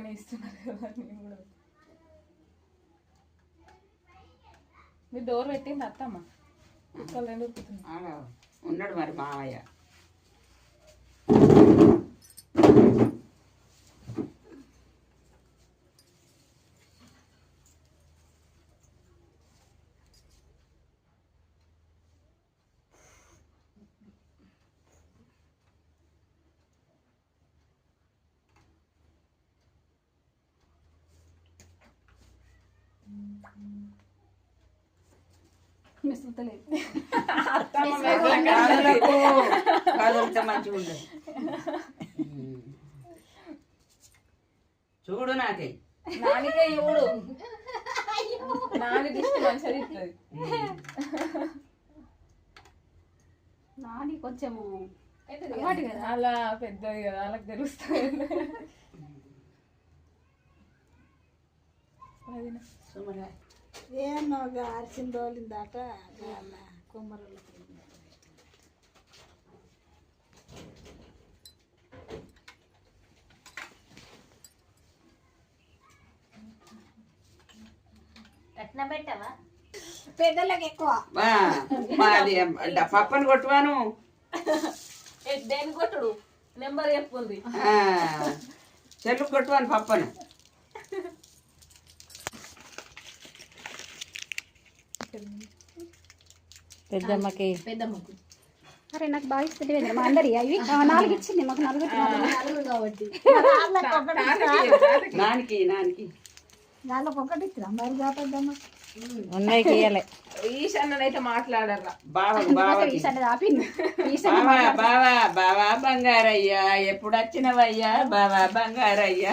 ఫ్రీగానే ఇస్తున్నారు కదా నేను కూడా. మీరు డోర్ పెట్టింది అత్తమ్మ కుక్కలు రెండు ఉన్నాడు మరి మావయ్య. మంచిగా ఉండదు చూడు నాకే నానికే ఇవుడు నాని దిష్టి మంచిగా ఇస్తుంది. నాని కొంచెము అలా పెద్దది కదా వాళ్ళకి తెలుస్తుంది. ఏమో అరిసిన రోజులిందాట కుమ్మరులు కట్నం పెట్టావా? పెద్దలకు ఎక్కువ మాది పప్పని కొట్టువాను. దేని కొట్టుడు నెంబర్ చెప్పుకుంది. చెల్లు కొట్టువాను పప్పను. పెద్దమ్మకి అరే నాకు బాగా ఇస్తుంది మా అందరి అవి 4 ఇచ్చింది మాకు 4 కాబట్టి నానికి వాళ్ళకి ఒకటి ఇచ్చిన మరి పెద్దమ్మ ఉన్నాయి ఈశాన్నైతే మాట్లాడరా బావా బంగారయ్యా ఎప్పుడు వచ్చినవయ్యా బావా బంగారయ్యా